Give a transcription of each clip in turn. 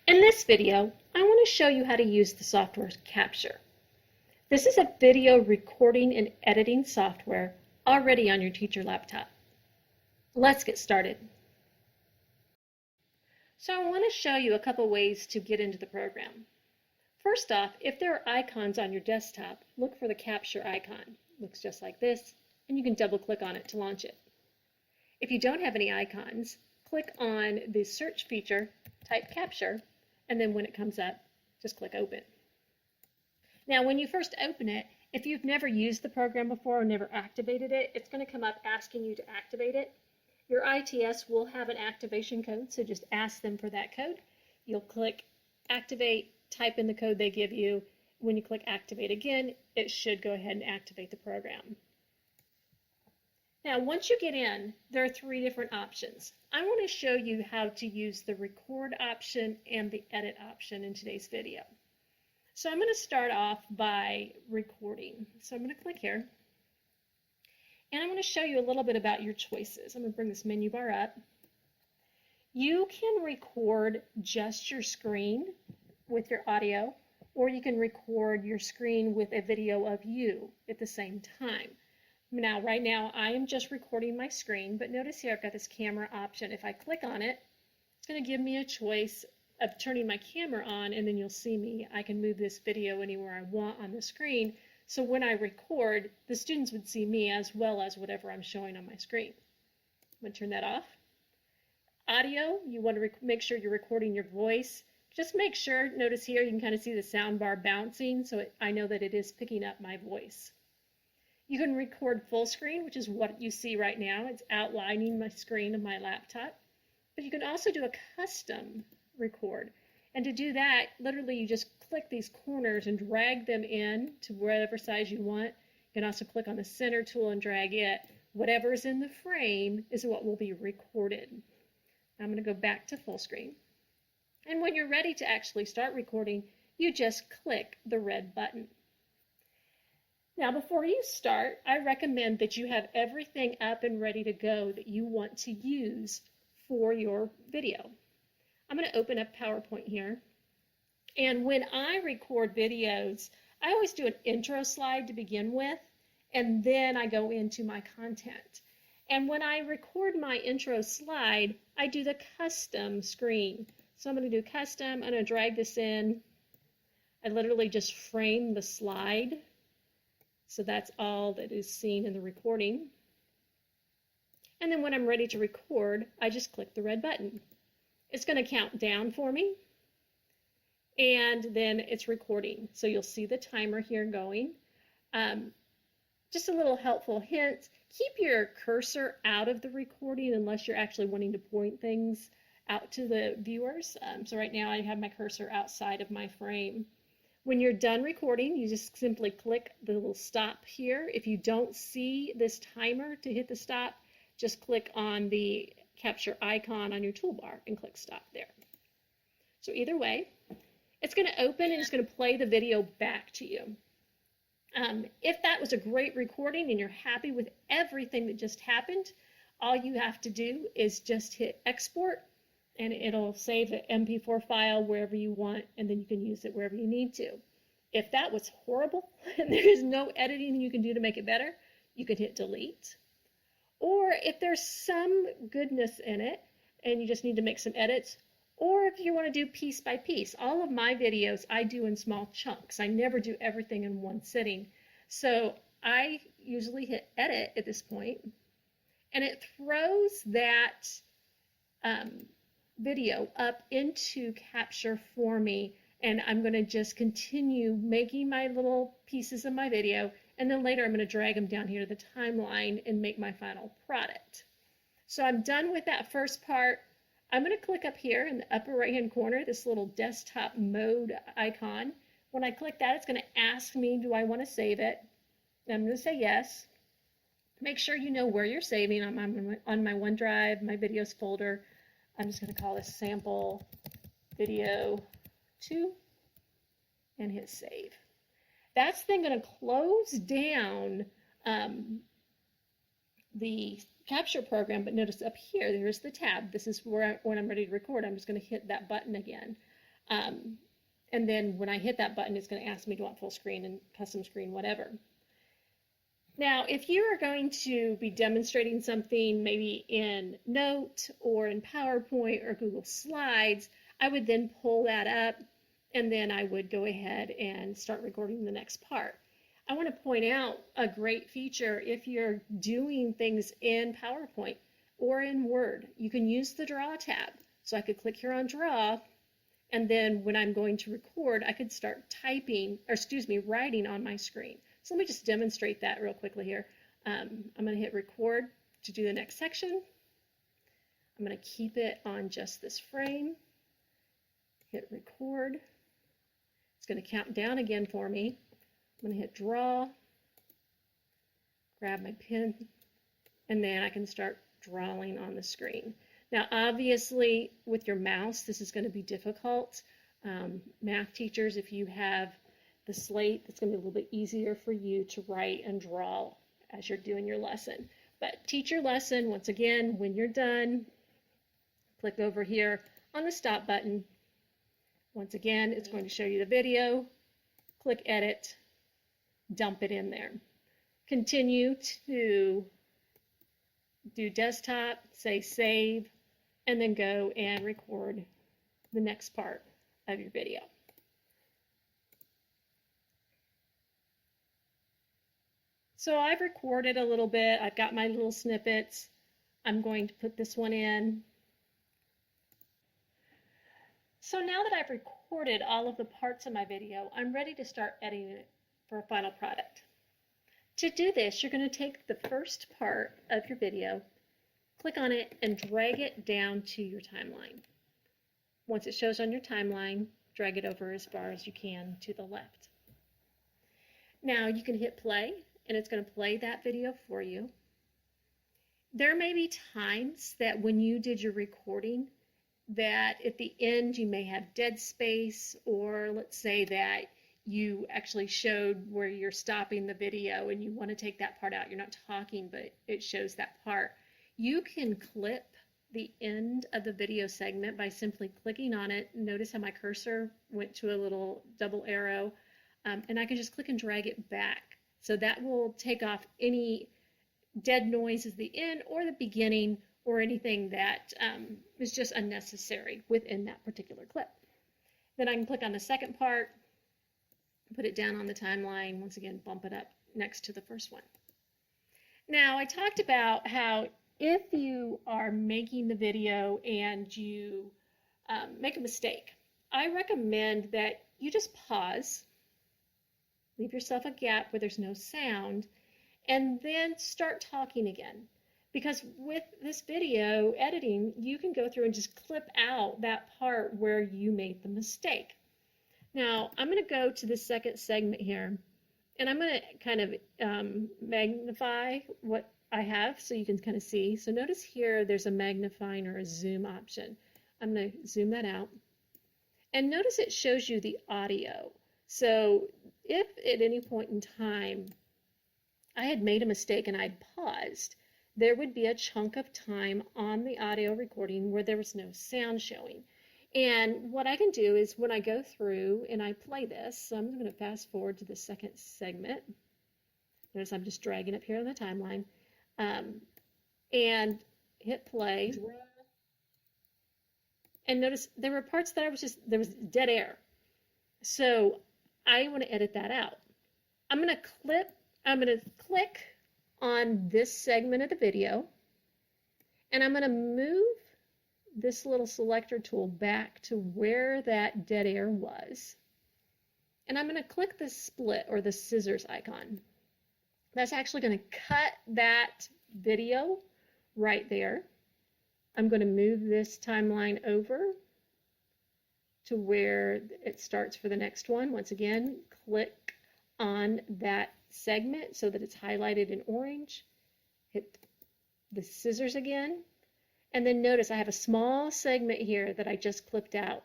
In this video, I want to show you how to use the software Capture. This is a video recording and editing software already on your teacher laptop. Let's get started. So I want to show you a couple ways to get into the program. First off, if there are icons on your desktop, look for the Capture icon. It looks just like this, and you can double click on it to launch it. If you don't have any icons, click on the search feature, type Capture, and then when it comes up, just click Open. Now, when you first open it, if you've never used the program before or never activated it, it's going to come up asking you to activate it. Your ITS will have an activation code, so just ask them for that code. You'll click Activate, type in the code they give you. When you click Activate again, it should go ahead and activate the program. Now, once you get in, there are three different options. I want to show you how to use the record option and the edit option in today's video. So I'm going to start off by recording. So I'm going to click here. And I'm going to show you a little bit about your choices. I'm going to bring this menu bar up. You can record just your screen with your audio, or you can record your screen with a video of you at the same time. Now, right now, I am just recording my screen, but notice here I've got this camera option. If I click on it, it's going to give me a choice of turning my camera on, and then you'll see me. I can move this video anywhere I want on the screen, so when I record, the students would see me as well as whatever I'm showing on my screen. I'm going to turn that off. Audio, you want to make sure you're recording your voice. Just make sure, notice here, you can kind of see the sound bar bouncing, so I know that it is picking up my voice. You can record full screen, which is what you see right now. It's outlining my screen of my laptop. But you can also do a custom record. And to do that, literally you just click these corners and drag them in to whatever size you want. You can also click on the center tool and drag it. Whatever is in the frame is what will be recorded. I'm going to go back to full screen. And when you're ready to actually start recording, you just click the red button. Now, before you start, I recommend that you have everything up and ready to go that you want to use for your video. I'm going to open up PowerPoint here. And when I record videos, I always do an intro slide to begin with, and then I go into my content. And when I record my intro slide, I do the custom screen. So I'm going to do custom. I'm going to drag this in. I literally just frame the slide. So that's all that is seen in the recording. And then when I'm ready to record, I just click the red button. It's going to count down for me, and then it's recording. So you'll see the timer here going. Just a little helpful hint, keep your cursor out of the recording unless you're actually wanting to point things out to the viewers. So right now I have my cursor outside of my frame. When you're done recording, you just simply click the little stop here. If you don't see this timer to hit the stop, just click on the capture icon on your toolbar and click stop there. So either way, it's going to open and it's going to play the video back to you. If that was a great recording and you're happy with everything that just happened, all you have to do is just hit export, and it'll save the MP4 file wherever you want, and then you can use it wherever you need to. If that was horrible and there is no editing you can do to make it better, you can hit delete. Or if there's some goodness in it and you just need to make some edits, or if you want to do piece by piece. All of my videos I do in small chunks. I never do everything in one sitting. So I usually hit edit at this point, and it throws that video up into Capture for me, and I'm going to just continue making my little pieces of my video, and then later I'm going to drag them down here to the timeline and make my final product. So I'm done with that first part. I'm going to click up here in the upper right hand corner, this little desktop mode icon. When I click that, it's going to ask me, do I want to save it? And I'm going to say yes. Make sure you know where you're saving. I'm on my OneDrive, my videos folder. I'm just going to call this sample video 2 and hit save. That's then going to close down the Capture program, but notice up here, there's the tab. This is where when I'm ready to record, I'm just going to hit that button again. And then when I hit that button, it's going to ask me, do I want full screen and custom screen, whatever. Now, if you are going to be demonstrating something maybe in Note or in PowerPoint or Google Slides, I would then pull that up and then I would go ahead and start recording the next part. I want to point out a great feature if you're doing things in PowerPoint or in Word. You can use the Draw tab. So I could click here on Draw, and then when I'm going to record, I could start writing on my screen. So let me just demonstrate that real quickly here. I'm going to hit record to do the next section. I'm going to keep it on just this frame. Hit record. It's going to count down again for me. I'm going to hit draw, grab my pen, and then I can start drawing on the screen. Now, obviously, with your mouse, this is going to be difficult. Math teachers, if you have the slate, it's going to be a little bit easier for you to write and draw as you're doing your lesson. But teach your lesson, once again, when you're done, click over here on the stop button. Once again, it's going to show you the video. Click edit, dump it in there. Continue to do desktop, say save, and then go and record the next part of your video. So I've recorded a little bit. I've got my little snippets. I'm going to put this one in. So now that I've recorded all of the parts of my video, I'm ready to start editing it for a final product. To do this, you're going to take the first part of your video, click on it, and drag it down to your timeline. Once it shows on your timeline, drag it over as far as you can to the left. Now you can hit play, and it's going to play that video for you. There may be times that when you did your recording, that at the end you may have dead space, or let's say that you actually showed where you're stopping the video and you want to take that part out. You're not talking, but it shows that part. You can clip the end of the video segment by simply clicking on it. Notice how my cursor went to a little double arrow, and I can just click and drag it back. So that will take off any dead noise at the end or the beginning or anything that is just unnecessary within that particular clip. Then I can click on the second part, put it down on the timeline, once again bump it up next to the first one. Now I talked about how if you are making the video and you make a mistake, I recommend that you just pause, leave yourself a gap where there's no sound, and then start talking again. Because with this video editing, you can go through and just clip out that part where you made the mistake. Now, I'm going to go to the second segment here, and I'm going to kind of magnify what I have so you can kind of see. So notice here there's a magnifying or a zoom option. I'm going to zoom that out. And notice it shows you the audio. So if at any point in time I had made a mistake and I'd paused, there would be a chunk of time on the audio recording where there was no sound showing. And what I can do is when I go through and I play this, so I'm going to fast forward to the second segment. Notice I'm just dragging up here on the timeline, and hit play. And notice there were parts that there was dead air. So I want to edit that out. I'm going to click on this segment of the video, and I'm going to move this little selector tool back to where that dead air was. And I'm going to click the split or the scissors icon. That's actually going to cut that video right there. I'm going to move this timeline over to where it starts for the next one. Once again, click on that segment so that it's highlighted in orange. Hit the scissors again. And then notice I have a small segment here that I just clipped out.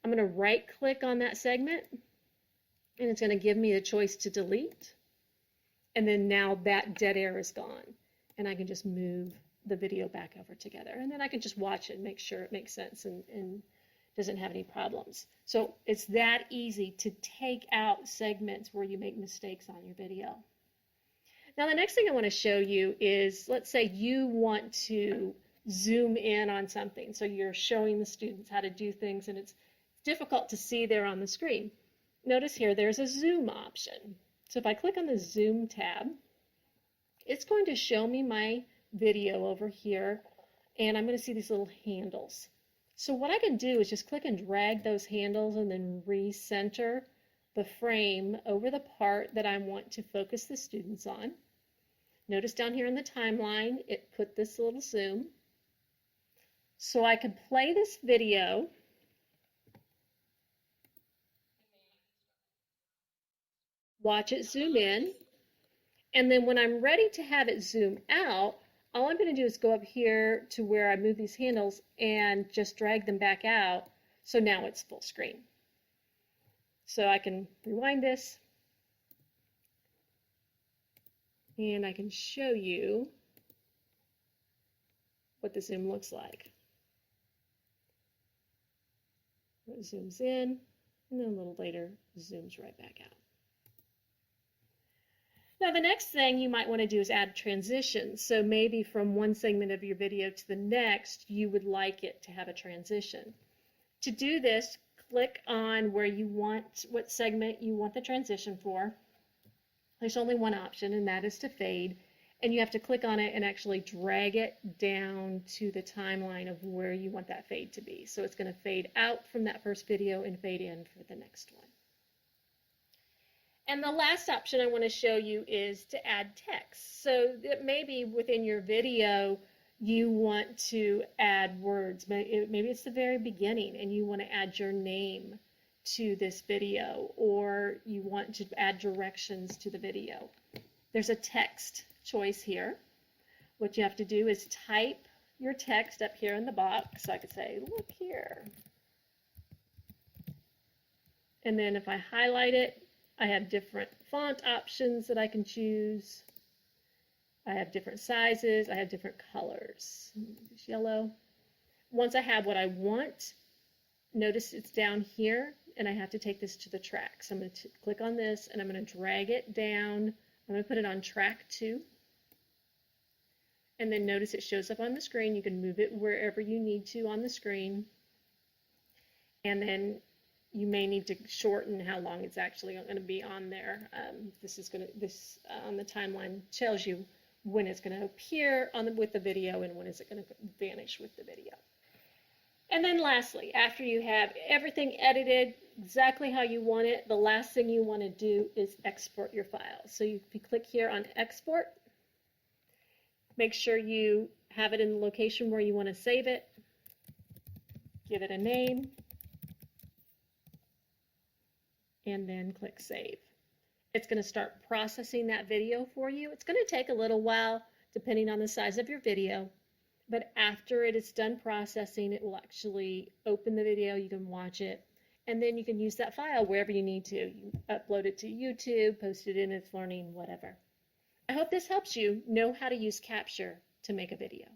I'm going to right click on that segment, and it's going to give me the choice to delete. And then now that dead air is gone, and I can just move the video back over together. And then I can just watch it and make sure it makes sense and doesn't have any problems. So it's that easy to take out segments where you make mistakes on your video. Now the next thing I want to show you is, let's say you want to zoom in on something. So you're showing the students how to do things and it's difficult to see there on the screen. Notice here there's a zoom option. So if I click on the zoom tab, it's going to show me my video over here and I'm going to see these little handles. So what I can do is just click and drag those handles and then recenter the frame over the part that I want to focus the students on. Notice down here in the timeline, it put this little zoom. So I can play this video. Watch it zoom in. And then when I'm ready to have it zoom out, all I'm going to do is go up here to where I move these handles and just drag them back out. So now it's full screen. So I can rewind this and I can show you what the zoom looks like. It zooms in and then a little later zooms right back out. Now the next thing you might want to do is add transitions. So maybe from one segment of your video to the next, you would like it to have a transition. To do this, click on where you want, what segment you want the transition for. There's only one option, and that is to fade. And you have to click on it and actually drag it down to the timeline of where you want that fade to be. So it's going to fade out from that first video and fade in for the next one. And the last option I want to show you is to add text. So that maybe within your video you want to add words. Maybe it's the very beginning and you want to add your name to this video, or you want to add directions to the video. There's a text choice here. What you have to do is type your text up here in the box. So I could say, look here. And then if I highlight it, I have different font options that I can choose. I have different sizes. I have different colors. This yellow. Once I have what I want, notice it's down here, and I have to take this to the track. So I'm going to click on this, and I'm going to drag it down. I'm going to put it on track 2. And then notice it shows up on the screen. You can move it wherever you need to on the screen. And then you may need to shorten how long it's actually going to be on there. This on the timeline tells you when it's going to appear with the video and when is it going to vanish with the video. And then lastly, after you have everything edited exactly how you want it, the last thing you want to do is export your file. So if you click here on export, make sure you have it in the location where you want to save it. Give it a name. And then click save. It's going to start processing that video for you. It's going to take a little while depending on the size of your video, but after it is done processing, it will actually open the video. You can watch it, and then you can use that file wherever you need to. You upload it to YouTube, post it in It's Learning, whatever. I hope this helps you know how to use Capture to make a video.